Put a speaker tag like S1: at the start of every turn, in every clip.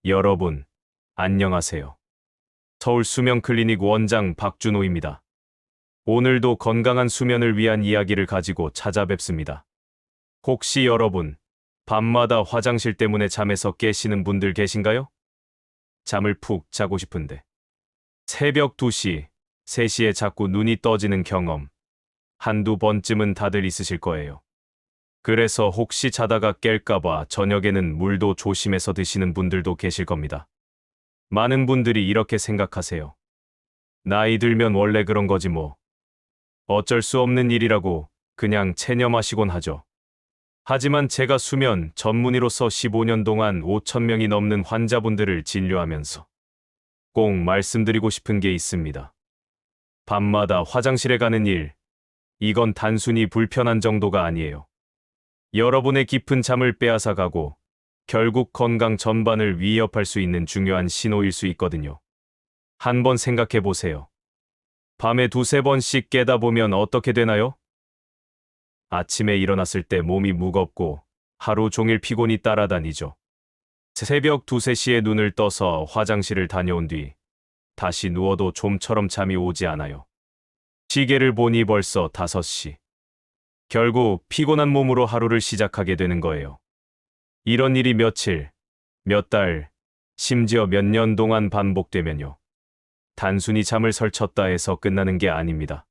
S1: 여러분, 안녕하세요. 서울수면클리닉 원장 박준호입니다. 오늘도 건강한 수면을 위한 이야기를 가지고 찾아뵙습니다. 혹시 여러분, 밤마다 화장실 때문에 잠에서 깨시는 분들 계신가요? 잠을 푹 자고 싶은데 새벽 2시, 3시에 자꾸 눈이 떠지는 경험 한두 번쯤은 다들 있으실 거예요. 그래서 혹시 자다가 깰까봐 저녁에는 물도 조심해서 드시는 분들도 계실 겁니다. 많은 분들이 이렇게 생각하세요. 나이 들면 원래 그런 거지 뭐. 어쩔 수 없는 일이라고 그냥 체념하시곤 하죠. 하지만 제가 수면 전문의로서 15년 동안 5천 명이 넘는 환자분들을 진료하면서 꼭 말씀드리고 싶은 게 있습니다. 밤마다 화장실에 가는 일, 이건 단순히 불편한 정도가 아니에요. 여러분의 깊은 잠을 빼앗아 가고 결국 건강 전반을 위협할 수 있는 중요한 신호일 수 있거든요. 한번 생각해 보세요. 밤에 두세 번씩 깨다 보면 어떻게 되나요? 아침에 일어났을 때 몸이 무겁고 하루 종일 피곤이 따라다니죠. 새벽 2, 3시에 눈을 떠서 화장실을 다녀온 뒤 다시 누워도 좀처럼 잠이 오지 않아요. 시계를 보니 벌써 5시. 결국 피곤한 몸으로 하루를 시작하게 되는 거예요. 이런 일이 며칠, 몇 달, 심지어 몇 년 동안 반복되면요. 단순히 잠을 설쳤다 해서 끝나는 게 아닙니다.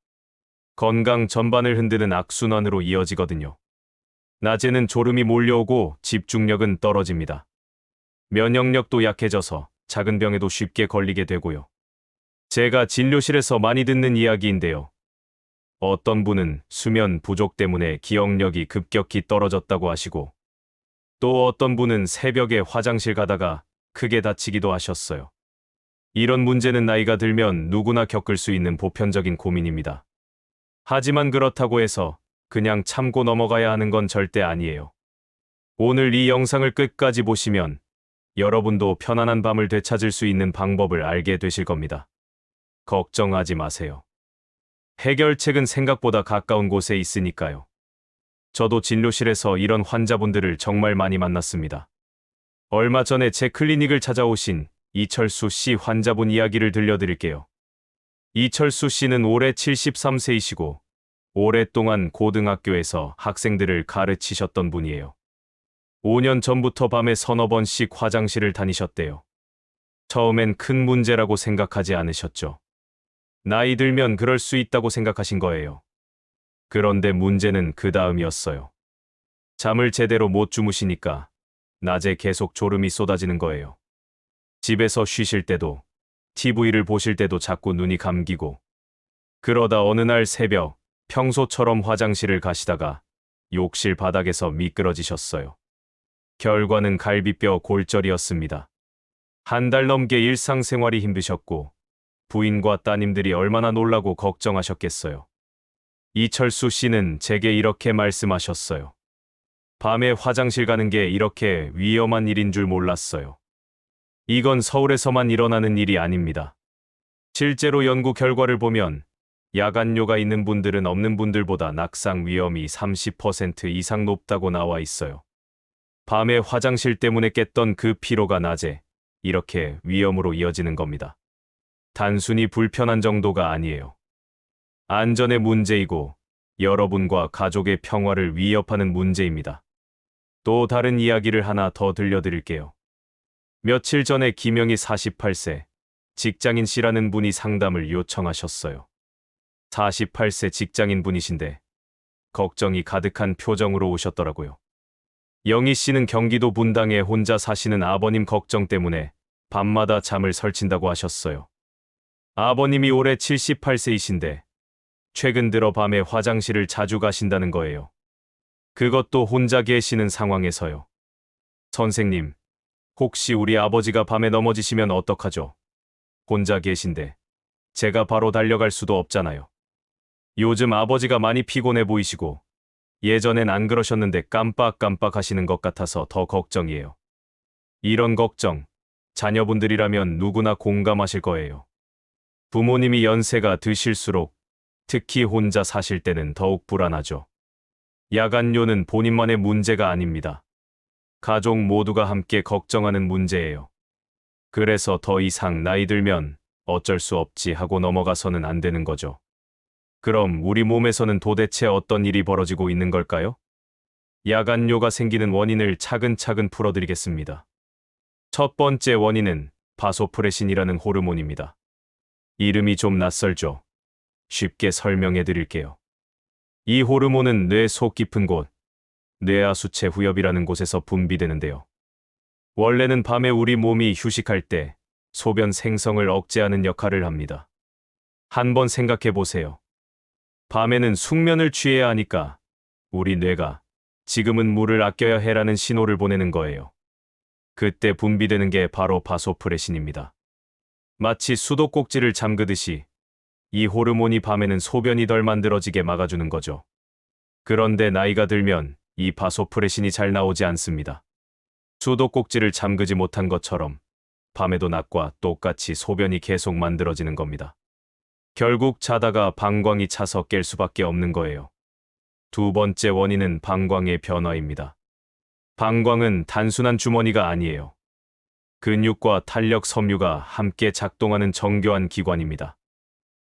S1: 건강 전반을 흔드는 악순환으로 이어지거든요. 낮에는 졸음이 몰려오고 집중력은 떨어집니다. 면역력도 약해져서 작은 병에도 쉽게 걸리게 되고요. 제가 진료실에서 많이 듣는 이야기인데요. 어떤 분은 수면 부족 때문에 기억력이 급격히 떨어졌다고 하시고, 또 어떤 분은 새벽에 화장실 가다가 크게 다치기도 하셨어요. 이런 문제는 나이가 들면 누구나 겪을 수 있는 보편적인 고민입니다. 하지만 그렇다고 해서 그냥 참고 넘어가야 하는 건 절대 아니에요. 오늘 이 영상을 끝까지 보시면 여러분도 편안한 밤을 되찾을 수 있는 방법을 알게 되실 겁니다. 걱정하지 마세요. 해결책은 생각보다 가까운 곳에 있으니까요. 저도 진료실에서 이런 환자분들을 정말 많이 만났습니다. 얼마 전에 제 클리닉을 찾아오신 이철수 씨 환자분 이야기를 들려드릴게요. 이철수 씨는 올해 73세이시고 오랫동안 고등학교에서 학생들을 가르치셨던 분이에요. 5년 전부터 밤에 서너 번씩 화장실을 다니셨대요. 처음엔 큰 문제라고 생각하지 않으셨죠. 나이 들면 그럴 수 있다고 생각하신 거예요. 그런데 문제는 그 다음이었어요. 잠을 제대로 못 주무시니까 낮에 계속 졸음이 쏟아지는 거예요. 집에서 쉬실 때도, TV를 보실 때도 자꾸 눈이 감기고, 그러다 어느 날 새벽, 평소처럼 화장실을 가시다가 욕실 바닥에서 미끄러지셨어요. 결과는 갈비뼈 골절이었습니다. 한 달 넘게 일상생활이 힘드셨고, 부인과 따님들이 얼마나 놀라고 걱정하셨겠어요. 이철수 씨는 제게 이렇게 말씀하셨어요. 밤에 화장실 가는 게 이렇게 위험한 일인 줄 몰랐어요. 이건 서울에서만 일어나는 일이 아닙니다. 실제로 연구 결과를 보면 야간뇨가 있는 분들은 없는 분들보다 낙상 위험이 30% 이상 높다고 나와 있어요. 밤에 화장실 때문에 깼던 그 피로가 낮에 이렇게 위험으로 이어지는 겁니다. 단순히 불편한 정도가 아니에요. 안전의 문제이고 여러분과 가족의 평화를 위협하는 문제입니다. 또 다른 이야기를 하나 더 들려드릴게요. 며칠 전에 김영희 48세 직장인 씨라는 분이 상담을 요청하셨어요. 48세 직장인 분이신데 걱정이 가득한 표정으로 오셨더라고요. 영희 씨는 경기도 분당에 혼자 사시는 아버님 걱정 때문에 밤마다 잠을 설친다고 하셨어요. 아버님이 올해 78세이신데 최근 들어 밤에 화장실을 자주 가신다는 거예요. 그것도 혼자 계시는 상황에서요. 선생님, 혹시 우리 아버지가 밤에 넘어지시면 어떡하죠? 혼자 계신데 제가 바로 달려갈 수도 없잖아요. 요즘 아버지가 많이 피곤해 보이시고 예전엔 안 그러셨는데 깜빡깜빡 하시는 것 같아서 더 걱정이에요. 이런 걱정, 자녀분들이라면 누구나 공감하실 거예요. 부모님이 연세가 드실수록 특히 혼자 사실 때는 더욱 불안하죠. 야간뇨는 본인만의 문제가 아닙니다. 가족 모두가 함께 걱정하는 문제예요. 그래서 더 이상 나이 들면 어쩔 수 없지 하고 넘어가서는 안 되는 거죠. 그럼 우리 몸에서는 도대체 어떤 일이 벌어지고 있는 걸까요? 야간뇨가 생기는 원인을 차근차근 풀어드리겠습니다. 첫 번째 원인은 바소프레신이라는 호르몬입니다. 이름이 좀 낯설죠? 쉽게 설명해 드릴게요. 이 호르몬은 뇌 속 깊은 곳, 뇌하수체 후엽이라는 곳에서 분비되는데요. 원래는 밤에 우리 몸이 휴식할 때 소변 생성을 억제하는 역할을 합니다. 한번 생각해 보세요. 밤에는 숙면을 취해야 하니까 우리 뇌가 지금은 물을 아껴야 해라는 신호를 보내는 거예요. 그때 분비되는 게 바로 바소프레신입니다. 마치 수도꼭지를 잠그듯이 이 호르몬이 밤에는 소변이 덜 만들어지게 막아주는 거죠. 그런데 나이가 들면 이 바소프레신이 잘 나오지 않습니다. 수도꼭지를 잠그지 못한 것처럼 밤에도 낮과 똑같이 소변이 계속 만들어지는 겁니다. 결국 자다가 방광이 차서 깰 수밖에 없는 거예요. 두 번째 원인은 방광의 변화입니다. 방광은 단순한 주머니가 아니에요. 근육과 탄력 섬유가 함께 작동하는 정교한 기관입니다.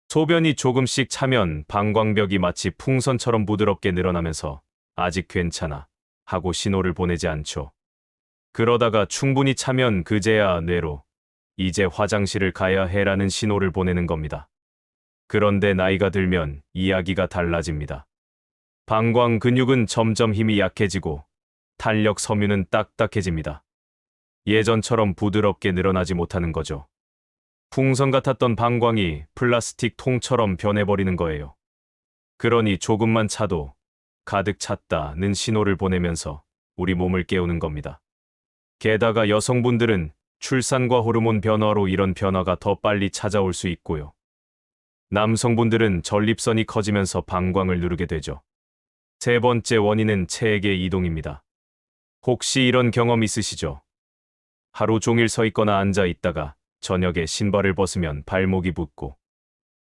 S1: 소변이 조금씩 차면 방광벽이 마치 풍선처럼 부드럽게 늘어나면서 아직 괜찮아 하고 신호를 보내지 않죠. 그러다가 충분히 차면 그제야 뇌로 이제 화장실을 가야 해라는 신호를 보내는 겁니다. 그런데 나이가 들면 이야기가 달라집니다. 방광 근육은 점점 힘이 약해지고 탄력 섬유는 딱딱해집니다. 예전처럼 부드럽게 늘어나지 못하는 거죠. 풍선 같았던 방광이 플라스틱 통처럼 변해버리는 거예요. 그러니 조금만 차도 가득 찼다는 신호를 보내면서 우리 몸을 깨우는 겁니다. 게다가 여성분들은 출산과 호르몬 변화로 이런 변화가 더 빨리 찾아올 수 있고요. 남성분들은 전립선이 커지면서 방광을 누르게 되죠. 세 번째 원인은 체액의 이동입니다. 혹시 이런 경험 있으시죠? 하루 종일 서 있거나 앉아 있다가 저녁에 신발을 벗으면 발목이 붓고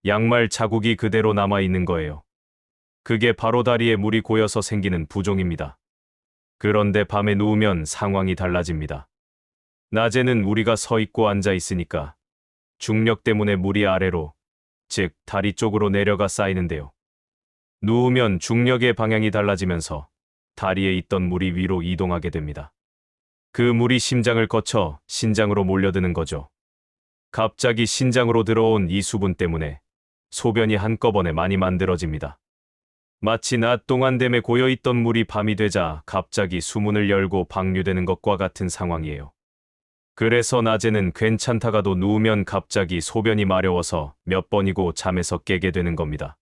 S1: 양말 자국이 그대로 남아 있는 거예요. 그게 바로 다리에 물이 고여서 생기는 부종입니다. 그런데 밤에 누우면 상황이 달라집니다. 낮에는 우리가 서 있고 앉아 있으니까 중력 때문에 물이 아래로, 즉 다리 쪽으로 내려가 쌓이는데요. 누우면 중력의 방향이 달라지면서 다리에 있던 물이 위로 이동하게 됩니다. 그 물이 심장을 거쳐 신장으로 몰려드는 거죠. 갑자기 신장으로 들어온 이 수분 때문에 소변이 한꺼번에 많이 만들어집니다. 마치 낮 동안 댐에 고여있던 물이 밤이 되자 갑자기 수문을 열고 방류되는 것과 같은 상황이에요. 그래서 낮에는 괜찮다가도 누우면 갑자기 소변이 마려워서 몇 번이고 잠에서 깨게 되는 겁니다.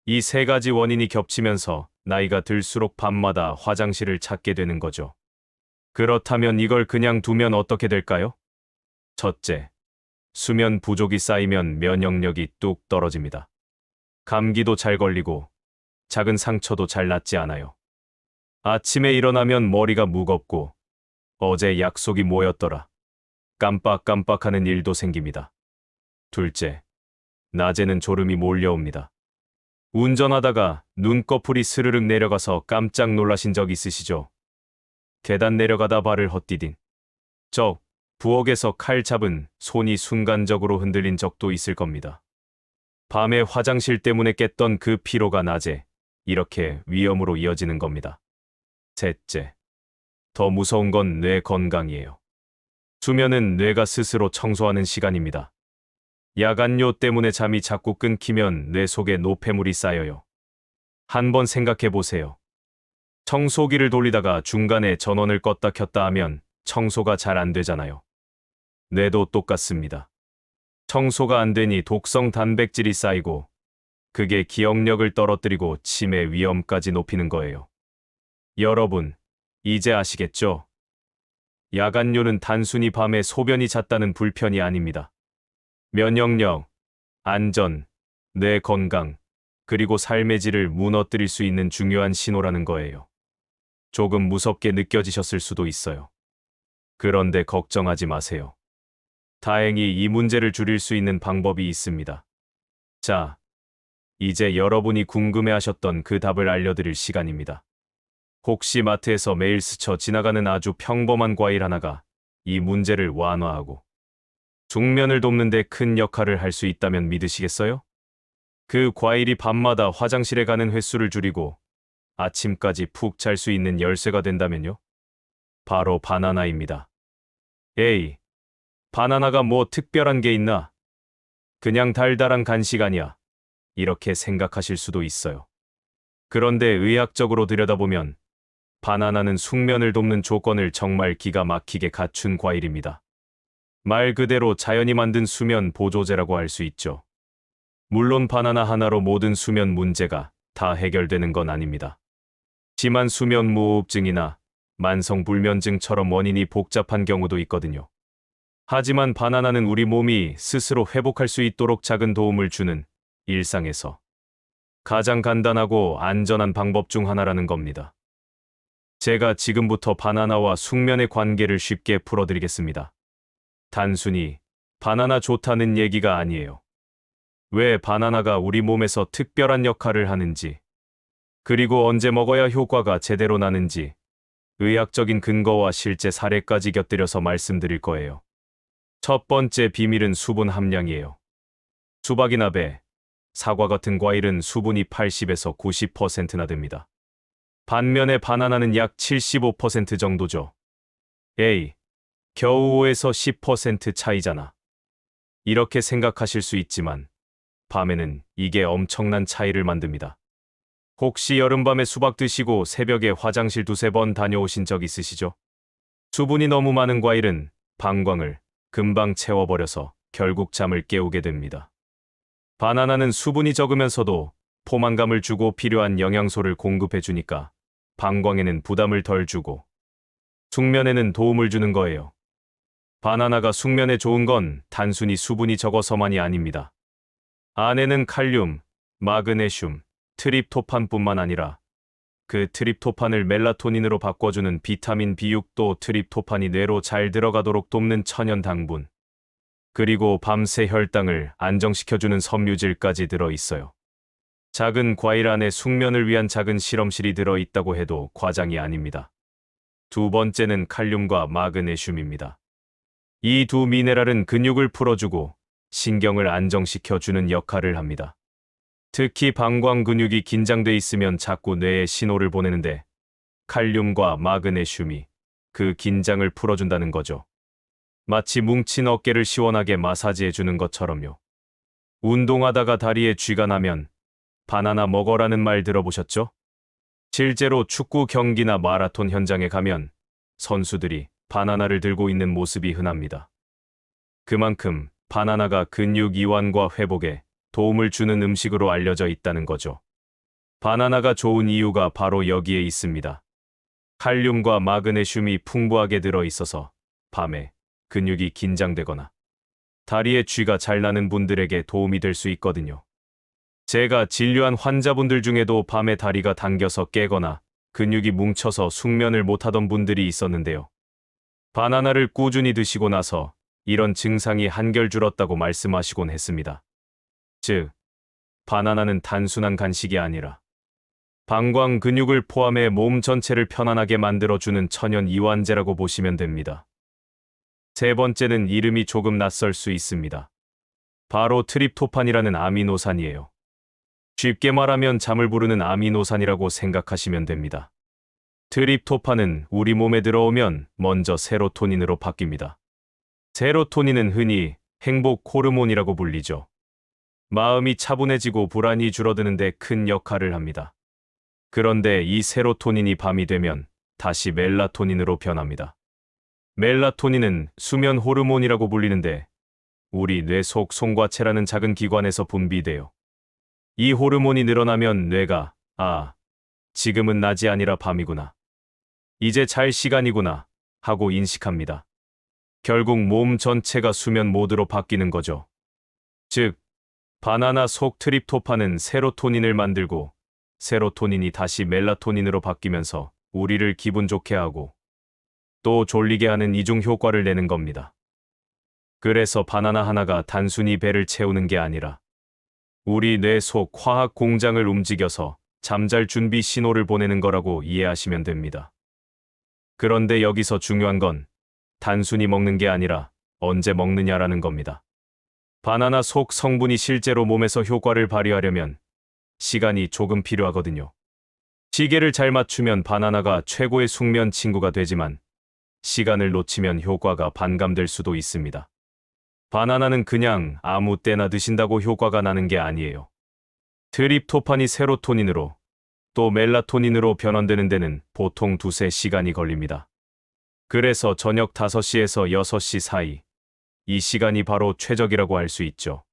S1: 이 세 가지 원인이 겹치면서 나이가 들수록 밤마다 화장실을 찾게 되는 거죠. 그렇다면 이걸 그냥 두면 어떻게 될까요? 첫째, 수면 부족이 쌓이면 면역력이 뚝 떨어집니다. 감기도 잘 걸리고 작은 상처도 잘 낫지 않아요. 아침에 일어나면 머리가 무겁고 어제 약속이 뭐였더라 깜빡깜빡하는 일도 생깁니다. 둘째, 낮에는 졸음이 몰려옵니다. 운전하다가 눈꺼풀이 스르륵 내려가서 깜짝 놀라신 적 있으시죠? 계단 내려가다 발을 헛디딘 적, 부엌에서 칼 잡은 손이 순간적으로 흔들린 적도 있을 겁니다. 밤에 화장실 때문에 깼던 그 피로가 낮에 이렇게 위험으로 이어지는 겁니다. 셋째, 더 무서운 건 뇌 건강이에요. 수면은 뇌가 스스로 청소하는 시간입니다. 야간뇨 때문에 잠이 자꾸 끊기면 뇌 속에 노폐물이 쌓여요. 한번 생각해 보세요. 청소기를 돌리다가 중간에 전원을 껐다 켰다 하면 청소가 잘 안 되잖아요. 뇌도 똑같습니다. 청소가 안 되니 독성 단백질이 쌓이고 그게 기억력을 떨어뜨리고 치매 위험까지 높이는 거예요. 여러분, 이제 아시겠죠? 야간뇨는 단순히 밤에 소변이 잦다는 불편이 아닙니다. 면역력, 안전, 뇌 건강, 그리고 삶의 질을 무너뜨릴 수 있는 중요한 신호라는 거예요. 조금 무섭게 느껴지셨을 수도 있어요. 그런데 걱정하지 마세요. 다행히 이 문제를 줄일 수 있는 방법이 있습니다. 자, 이제 여러분이 궁금해하셨던 그 답을 알려드릴 시간입니다. 혹시 마트에서 매일 스쳐 지나가는 아주 평범한 과일 하나가 이 문제를 완화하고 숙면을 돕는 데 큰 역할을 할 수 있다면 믿으시겠어요? 그 과일이 밤마다 화장실에 가는 횟수를 줄이고 아침까지 푹 잘 수 있는 열쇠가 된다면요? 바로 바나나입니다. 에이, 바나나가 뭐 특별한 게 있나? 그냥 달달한 간식 아니야. 이렇게 생각하실 수도 있어요. 그런데 의학적으로 들여다보면 바나나는 숙면을 돕는 조건을 정말 기가 막히게 갖춘 과일입니다. 말 그대로 자연이 만든 수면 보조제라고 할 수 있죠. 물론 바나나 하나로 모든 수면 문제가 다 해결되는 건 아닙니다. 심한 수면 무호흡증이나 만성 불면증처럼 원인이 복잡한 경우도 있거든요. 하지만 바나나는 우리 몸이 스스로 회복할 수 있도록 작은 도움을 주는 일상에서 가장 간단하고 안전한 방법 중 하나라는 겁니다. 제가 지금부터 바나나와 숙면의 관계를 쉽게 풀어드리겠습니다. 단순히 바나나 좋다는 얘기가 아니에요. 왜 바나나가 우리 몸에서 특별한 역할을 하는지, 그리고 언제 먹어야 효과가 제대로 나는지 의학적인 근거와 실제 사례까지 곁들여서 말씀드릴 거예요. 첫 번째 비밀은 수분 함량이에요. 수박이나 배, 사과 같은 과일은 수분이 80에서 90%나 됩니다. 반면에 바나나는 약 75% 정도죠. 에이, 겨우 5에서 10% 차이잖아. 이렇게 생각하실 수 있지만 밤에는 이게 엄청난 차이를 만듭니다. 혹시 여름밤에 수박 드시고 새벽에 화장실 두세 번 다녀오신 적 있으시죠? 수분이 너무 많은 과일은 방광을 금방 채워버려서 결국 잠을 깨우게 됩니다. 바나나는 수분이 적으면서도 포만감을 주고 필요한 영양소를 공급해 주니까 방광에는 부담을 덜 주고 숙면에는 도움을 주는 거예요. 바나나가 숙면에 좋은 건 단순히 수분이 적어서만이 아닙니다. 안에는 칼륨, 마그네슘, 트립토판뿐만 아니라 그 트립토판을 멜라토닌으로 바꿔주는 비타민 B6도 트립토판이 뇌로 잘 들어가도록 돕는 천연 당분, 그리고 밤새 혈당을 안정시켜주는 섬유질까지 들어있어요. 작은 과일 안에 숙면을 위한 작은 실험실이 들어있다고 해도 과장이 아닙니다. 두 번째는 칼륨과 마그네슘입니다. 이 두 미네랄은 근육을 풀어주고 신경을 안정시켜주는 역할을 합니다. 특히 방광 근육이 긴장돼 있으면 자꾸 뇌에 신호를 보내는데 칼륨과 마그네슘이 그 긴장을 풀어준다는 거죠. 마치 뭉친 어깨를 시원하게 마사지해주는 것처럼요. 운동하다가 다리에 쥐가 나면 바나나 먹어라는 말 들어보셨죠? 실제로 축구 경기나 마라톤 현장에 가면 선수들이 바나나를 들고 있는 모습이 흔합니다. 그만큼 바나나가 근육 이완과 회복에 도움을 주는 음식으로 알려져 있다는 거죠. 바나나가 좋은 이유가 바로 여기에 있습니다. 칼륨과 마그네슘이 풍부하게 들어있어서 밤에 근육이 긴장되거나 다리에 쥐가 잘 나는 분들에게 도움이 될 수 있거든요. 제가 진료한 환자분들 중에도 밤에 다리가 당겨서 깨거나 근육이 뭉쳐서 숙면을 못하던 분들이 있었는데요. 바나나를 꾸준히 드시고 나서 이런 증상이 한결 줄었다고 말씀하시곤 했습니다. 즉, 바나나는 단순한 간식이 아니라 방광 근육을 포함해 몸 전체를 편안하게 만들어주는 천연 이완제라고 보시면 됩니다. 세 번째는 이름이 조금 낯설 수 있습니다. 바로 트립토판이라는 아미노산이에요. 쉽게 말하면 잠을 부르는 아미노산이라고 생각하시면 됩니다. 트립토판은 우리 몸에 들어오면 먼저 세로토닌으로 바뀝니다. 세로토닌은 흔히 행복 호르몬이라고 불리죠. 마음이 차분해지고 불안이 줄어드는데 큰 역할을 합니다. 그런데 이 세로토닌이 밤이 되면 다시 멜라토닌으로 변합니다. 멜라토닌은 수면 호르몬이라고 불리는데 우리 뇌 속 송과체라는 작은 기관에서 분비돼요. 이 호르몬이 늘어나면 뇌가 지금은 낮이 아니라 밤이구나. 이제 잘 시간이구나 하고 인식합니다. 결국 몸 전체가 수면 모드로 바뀌는 거죠. 즉, 바나나 속 트립토판은 세로토닌을 만들고 세로토닌이 다시 멜라토닌으로 바뀌면서 우리를 기분 좋게 하고 또 졸리게 하는 이중 효과를 내는 겁니다. 그래서 바나나 하나가 단순히 배를 채우는 게 아니라 우리 뇌 속 화학 공장을 움직여서 잠잘 준비 신호를 보내는 거라고 이해하시면 됩니다. 그런데 여기서 중요한 건 단순히 먹는 게 아니라 언제 먹느냐라는 겁니다. 바나나 속 성분이 실제로 몸에서 효과를 발휘하려면 시간이 조금 필요하거든요. 시계를 잘 맞추면 바나나가 최고의 숙면 친구가 되지만 시간을 놓치면 효과가 반감될 수도 있습니다. 바나나는 그냥 아무 때나 드신다고 효과가 나는 게 아니에요. 트립토판이 세로토닌으로 또 멜라토닌으로 변환되는 데는 보통 2~3시간이 걸립니다. 그래서 저녁 5시에서 6시 사이, 이 시간이 바로 최적이라고 할 수 있죠.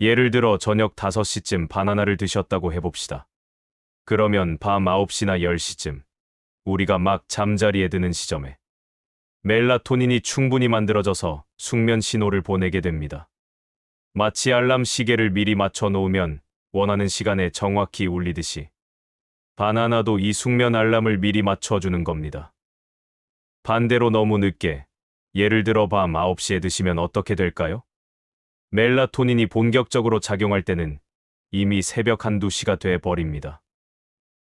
S1: 예를 들어 저녁 5시쯤 바나나를 드셨다고 해봅시다. 그러면 밤 9시나 10시쯤, 우리가 막 잠자리에 드는 시점에 멜라토닌이 충분히 만들어져서 숙면 신호를 보내게 됩니다. 마치 알람 시계를 미리 맞춰 놓으면 원하는 시간에 정확히 울리듯이 바나나도 이 숙면 알람을 미리 맞춰주는 겁니다. 반대로 너무 늦게, 예를 들어 밤 9시에 드시면 어떻게 될까요? 멜라토닌이 본격적으로 작용할 때는 이미 새벽 1~2시가 돼 버립니다.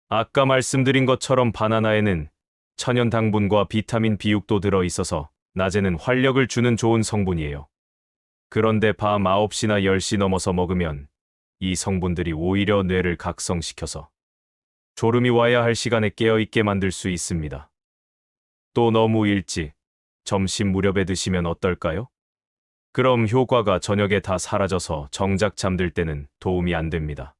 S1: 아까 말씀드린 것처럼 바나나에는 천연 당분과 비타민 B6도 들어 있어서 낮에는 활력을 주는 좋은 성분이에요. 그런데 밤 9시나 10시 넘어서 먹으면 이 성분들이 오히려 뇌를 각성시켜서 졸음이 와야 할 시간에 깨어있게 만들 수 있습니다. 또 너무 일찍, 점심 무렵에 드시면 어떨까요? 그럼 효과가 저녁에 다 사라져서 정작 잠들 때는 도움이 안 됩니다.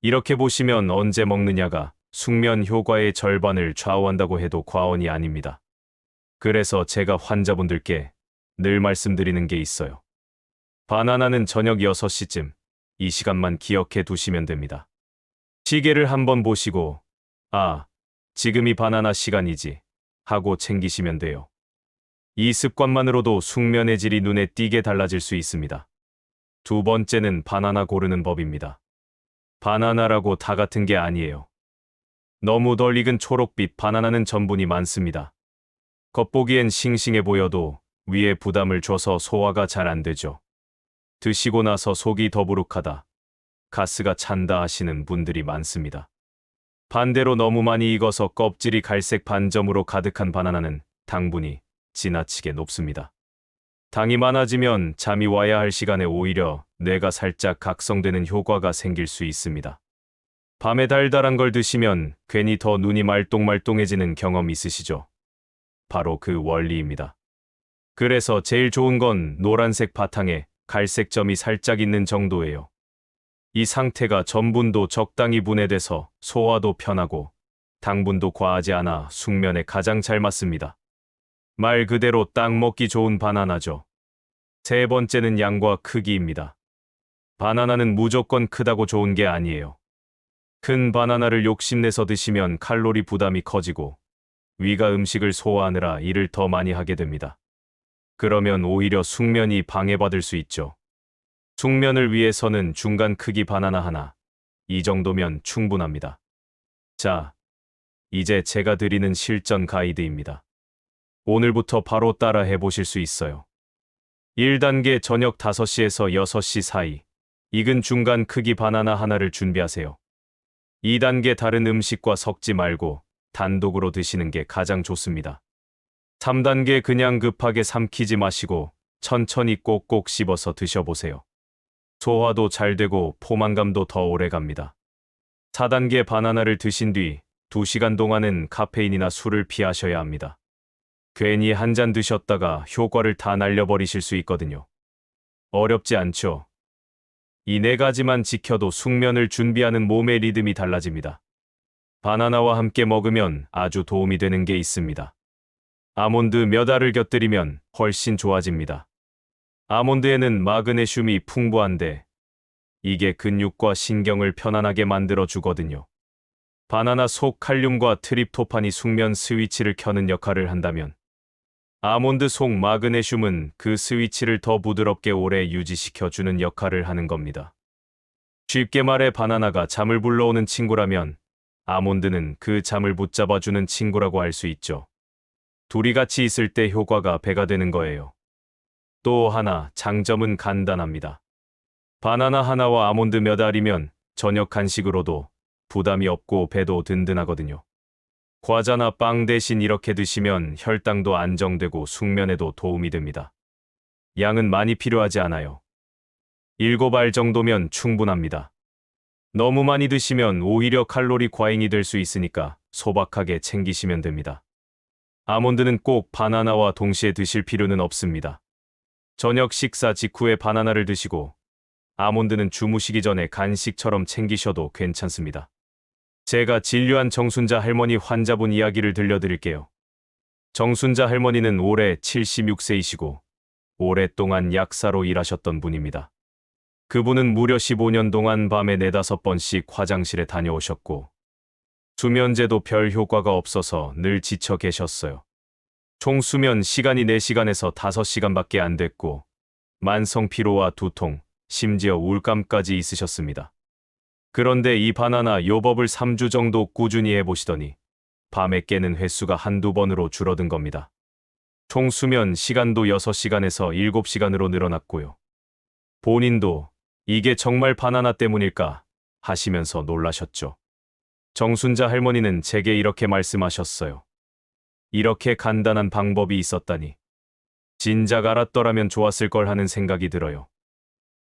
S1: 이렇게 보시면 언제 먹느냐가 숙면 효과의 절반을 좌우한다고 해도 과언이 아닙니다. 그래서 제가 환자분들께 늘 말씀드리는 게 있어요. 바나나는 저녁 6시쯤, 이 시간만 기억해 두시면 됩니다. 시계를 한번 보시고, 아, 지금이 바나나 시간이지, 하고 챙기시면 돼요. 이 습관만으로도 숙면의 질이 눈에 띄게 달라질 수 있습니다. 두 번째는 바나나 고르는 법입니다. 바나나라고 다 같은 게 아니에요. 너무 덜 익은 초록빛 바나나는 전분이 많습니다. 겉보기엔 싱싱해 보여도 위에 부담을 줘서 소화가 잘 안 되죠. 드시고 나서 속이 더부룩하다, 가스가 찬다 하시는 분들이 많습니다. 반대로 너무 많이 익어서 껍질이 갈색 반점으로 가득한 바나나는 당분이 지나치게 높습니다. 당이 많아지면 잠이 와야 할 시간에 오히려 뇌가 살짝 각성되는 효과가 생길 수 있습니다. 밤에 달달한 걸 드시면 괜히 더 눈이 말똥말똥해지는 경험 있으시죠? 바로 그 원리입니다. 그래서 제일 좋은 건 노란색 바탕에 갈색 점이 살짝 있는 정도예요. 이 상태가 전분도 적당히 분해돼서 소화도 편하고 당분도 과하지 않아 숙면에 가장 잘 맞습니다. 말 그대로 딱 먹기 좋은 바나나죠. 세 번째는 양과 크기입니다. 바나나는 무조건 크다고 좋은 게 아니에요. 큰 바나나를 욕심내서 드시면 칼로리 부담이 커지고 위가 음식을 소화하느라 일을 더 많이 하게 됩니다. 그러면 오히려 숙면이 방해받을 수 있죠. 숙면을 위해서는 중간 크기 바나나 하나, 이 정도면 충분합니다. 자, 이제 제가 드리는 실전 가이드입니다. 오늘부터 바로 따라 해보실 수 있어요. 1단계 저녁 5시에서 6시 사이, 익은 중간 크기 바나나 하나를 준비하세요. 2단계 다른 음식과 섞지 말고 단독으로 드시는 게 가장 좋습니다. 3단계 그냥 급하게 삼키지 마시고 천천히 꼭꼭 씹어서 드셔보세요. 소화도 잘 되고 포만감도 더 오래 갑니다. 4단계 바나나를 드신 뒤 2시간 동안은 카페인이나 술을 피하셔야 합니다. 괜히 한 잔 드셨다가 효과를 다 날려버리실 수 있거든요. 어렵지 않죠? 이 4가지만 지켜도 숙면을 준비하는 몸의 리듬이 달라집니다. 바나나와 함께 먹으면 아주 도움이 되는 게 있습니다. 아몬드 몇 알을 곁들이면 훨씬 좋아집니다. 아몬드에는 마그네슘이 풍부한데 이게 근육과 신경을 편안하게 만들어 주거든요. 바나나 속 칼륨과 트립토판이 숙면 스위치를 켜는 역할을 한다면 아몬드 속 마그네슘은 그 스위치를 더 부드럽게 오래 유지시켜 주는 역할을 하는 겁니다. 쉽게 말해 바나나가 잠을 불러오는 친구라면 아몬드는 그 잠을 붙잡아 주는 친구라고 할 수 있죠. 둘이 같이 있을 때 효과가 배가 되는 거예요. 또 하나, 장점은 간단합니다. 바나나 하나와 아몬드 몇 알이면 저녁 간식으로도 부담이 없고 배도 든든하거든요. 과자나 빵 대신 이렇게 드시면 혈당도 안정되고 숙면에도 도움이 됩니다. 양은 많이 필요하지 않아요. 7알 정도면 충분합니다. 너무 많이 드시면 오히려 칼로리 과잉이 될 수 있으니까 소박하게 챙기시면 됩니다. 아몬드는 꼭 바나나와 동시에 드실 필요는 없습니다. 저녁 식사 직후에 바나나를 드시고 아몬드는 주무시기 전에 간식처럼 챙기셔도 괜찮습니다. 제가 진료한 정순자 할머니 환자분 이야기를 들려드릴게요. 정순자 할머니는 올해 76세이시고 오랫동안 약사로 일하셨던 분입니다. 그분은 무려 15년 동안 밤에 4~5번씩 화장실에 다녀오셨고 수면제도 별 효과가 없어서 늘 지쳐 계셨어요. 총 수면 시간이 4시간에서 5시간밖에 안 됐고 만성 피로와 두통, 심지어 우울감까지 있으셨습니다. 그런데 이 바나나 요법을 3주 정도 꾸준히 해보시더니 밤에 깨는 횟수가 한두 번으로 줄어든 겁니다. 총 수면 시간도 6시간에서 7시간으로 늘어났고요. 본인도 이게 정말 바나나 때문일까 하시면서 놀라셨죠. 정순자 할머니는 제게 이렇게 말씀하셨어요. 이렇게 간단한 방법이 있었다니. 진작 알았더라면 좋았을 걸 하는 생각이 들어요.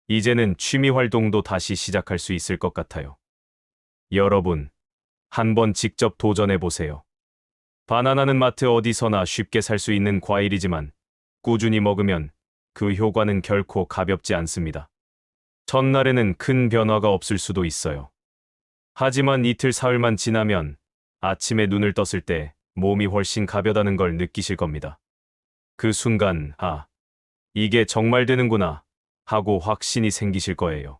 S1: 이제는 취미 활동도 다시 시작할 수 있을 것 같아요. 여러분, 한번 직접 도전해 보세요. 바나나는 마트 어디서나 쉽게 살 수 있는 과일이지만 꾸준히 먹으면 그 효과는 결코 가볍지 않습니다. 첫날에는 큰 변화가 없을 수도 있어요. 하지만 이틀 사흘만 지나면 아침에 눈을 떴을 때 몸이 훨씬 가벼다는 걸 느끼실 겁니다. 그 순간, 아, 이게 정말 되는구나 하고 확신이 생기실 거예요.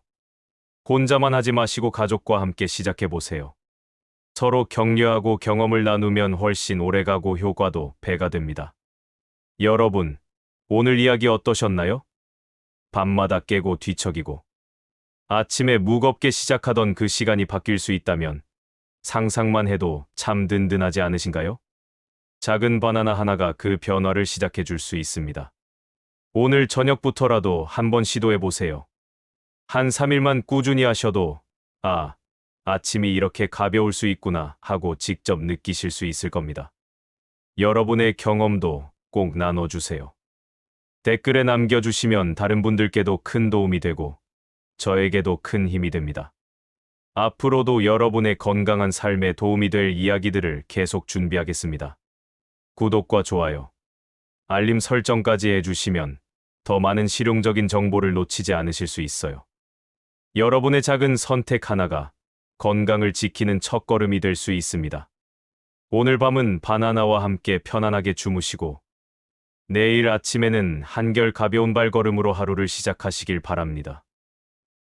S1: 혼자만 하지 마시고 가족과 함께 시작해 보세요. 서로 격려하고 경험을 나누면 훨씬 오래가고 효과도 배가 됩니다. 여러분, 오늘 이야기 어떠셨나요? 밤마다 깨고 뒤척이고 아침에 무겁게 시작하던 그 시간이 바뀔 수 있다면 상상만 해도 참 든든하지 않으신가요? 작은 바나나 하나가 그 변화를 시작해 줄 수 있습니다. 오늘 저녁부터라도 한번 시도해 보세요. 한 3일만 꾸준히 하셔도 아침이 이렇게 가벼울 수 있구나 하고 직접 느끼실 수 있을 겁니다. 여러분의 경험도 꼭 나눠주세요. 댓글에 남겨주시면 다른 분들께도 큰 도움이 되고 저에게도 큰 힘이 됩니다. 앞으로도 여러분의 건강한 삶에 도움이 될 이야기들을 계속 준비하겠습니다. 구독과 좋아요, 알림 설정까지 해주시면 더 많은 실용적인 정보를 놓치지 않으실 수 있어요. 여러분의 작은 선택 하나가 건강을 지키는 첫걸음이 될 수 있습니다. 오늘 밤은 바나나와 함께 편안하게 주무시고 내일 아침에는 한결 가벼운 발걸음으로 하루를 시작하시길 바랍니다.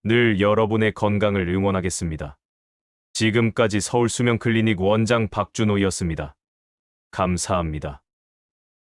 S1: 늘 여러분의 건강을 응원하겠습니다. 지금까지 서울수면클리닉 원장 박준호였습니다. 감사합니다.